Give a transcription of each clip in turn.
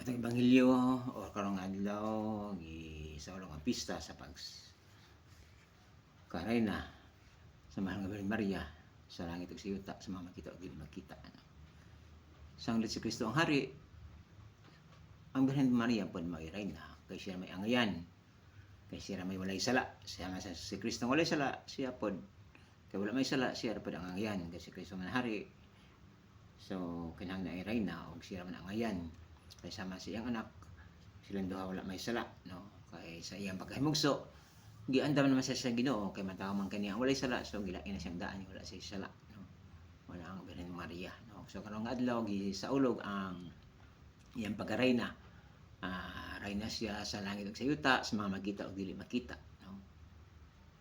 Atong ebanghelyo o karong adlaw sa ulong nga pista sa karay na sa mahal nga Birhen Maria sa langit ug sa yuta sa mga makita ug dili makita. Sanglit si Kristo ang hari, ang Birhen Maria pod mairay na kay siya may angayan, kay siya may walay sala. Siya nga si Kristo walay sala, siya pod kay wala may sala, siya pod ang angayan kay si Kristo man hari. So kinahanglan na iray na og siya man angayan kay sama sa iyang anak, silang duha wala may sala, no? Kay sa iyang pagkahimugso giandam naman siya sa Ginoo kay mataw man kaniya walay sala, so gilain na siyang daan wala siya sala, no? Wala ang Birhen Maria, no? So karong adlaw gisaulog ang iyang pagkarayna. Rayna siya sa langit ug sa yuta sa mga makita ug dili makita, no?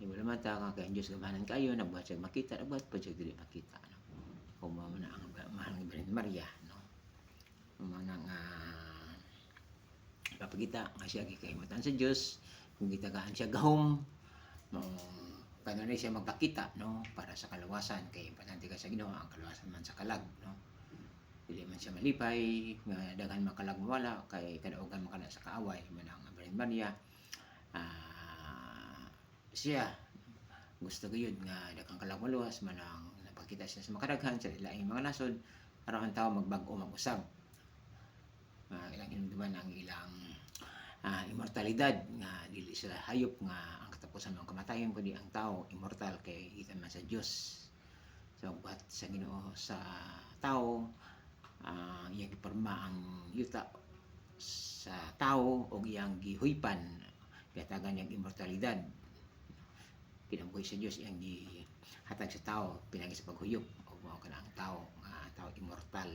Wala man ta kay ang Dios gamanan kayo nagbuhat siya makita, nagbuhat pa siya dili makita, no? Kung mao man ang mahal nga Birhen Maria, no? Mga nga papakita nga siya gikahimutan sa Dios, kung gitagaan siya gahom, kanunay siya magpakita, no? Para sa kaluwasan, kay importante ka sa Ginoo ang kaluwasan man sa kalag, no? Dili man siya malipay nga daghan makalag wala kay kadaugan man kana sa kaaway man ang Birhen Maria. Siya gusto gayud nga daghang kalag maluwas man ang napakita siya sa makadaghan sa laing mga nasod aron ang tawo magbag-o mag-usab. Ilang hinumduman ang ilang immortalidad nga dili sila hayop nga ang katapusan ng kamatayon kundi ang tao immortal kay gikan man sa Dios. So buhat sa Ginoo sa tao, iyang giporma ang yuta sa tao o iyang gihuypan gatagan niyang immortalidad. Kinabuhi sa Dios iyang gihatag sa tao pinagi sa paghuyop o mao kana ang tao nga tao immortal.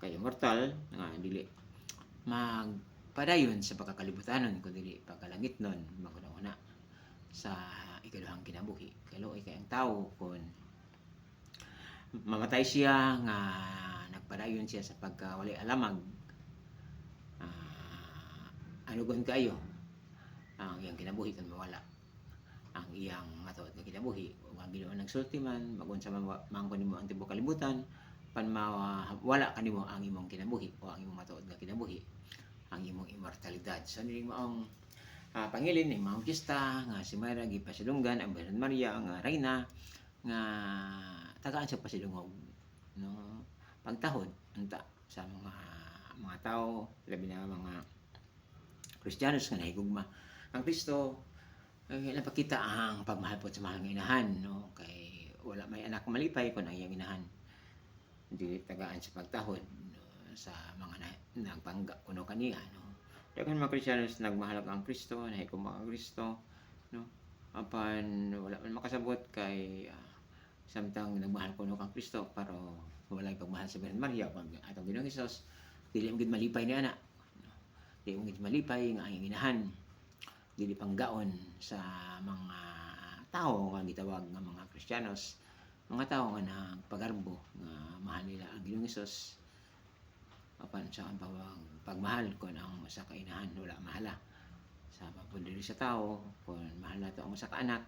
Kay immortal nga dili magpadayon sa pagkakalibutan kundi pagkalangitnon maguna-una sa ikaduhang kinabuhi. Kay luoy kay ang tao kun mamatay siya nga nagpadayon siya sa pagkawalay alamag, anugon kayo ang iyang kinabuhi kun mawala ang iyang matuod nga kinabuhi. Ug ang Ginoo nagsulti man magunsa man mangkon nimo ang tibuok kalibutan pan mawala kanimo ang imong kinabuhi o ang imong matuod nga kinabuhi, ang imong immortalidad. So ni maong pangilin ni maong pista nga si Mayra gipasidunggan ang Birhen Maria nga reyna nga tagaan sa pasidungog, no? Pagtahod unta sa mga tao labi na mga Kristiyanos nga nahigugma ang Kristo ay napakita ang pagmahal po sa mahal nga inahan, no? Kay wala may anak malipay kun ang iyang inahan dili tagaan sa pagtahod, no? Sa mga nagpangga kuno kaniya, no? Daghan mga Kristiyanos nagmahal ang Kristo, nahigugma ang Kristo, no? Apan wala man makasabot kay samtang nagmahal kuno kang Kristo pero walay pagmahal sa Birhen Maria pag atong Ginoong Hesus dili mo gid malipay ni ana, no? Dili mo gid malipay nga ang inahan dili panggaon sa mga tao nga gitawag nga mga Kristiyanos, mga tao nga nagpagarbo nga mahal nila ang Ginoong Hesus. Apan sa pagmahal kun ang usa ka inahan wala mahala sa pagpundili sa tao, kun mahal nato ang usa ka anak,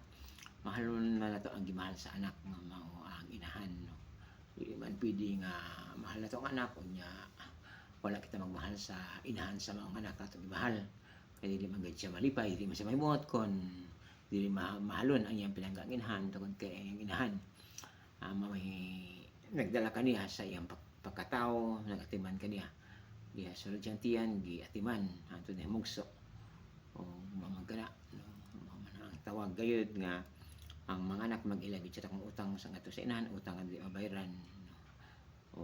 mahalon na nato ang gimahal sa anak nga mao ang inahan, no? Dili man pwede nga mahal nato ang anak unya wala kita magmahal sa inahan sa mga anak nato gimahal. Kay dili man gid siya malipay, dili man siya mahimot kun dili mahalon ang iyang pinanggang inahan tungod kay ang inahan may nagdala kaniya sa iyang pagkatao, nagatiman kaniya diha sulod siyang tiyan giatiman hangtod nahimugso o mamagana, no? Ang tawag gayud nga ang mga anak mag-ilagid siya kung utang sa ngato sa inahan, utang nga dili mabayaran, no? O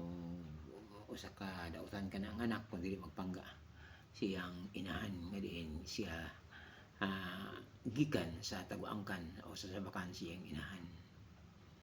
usa ka dautan ka na ang anak kung dili magpangga siyang inahan nga diin siya gikan sa taguangkan o sa sabakan siyang inahan.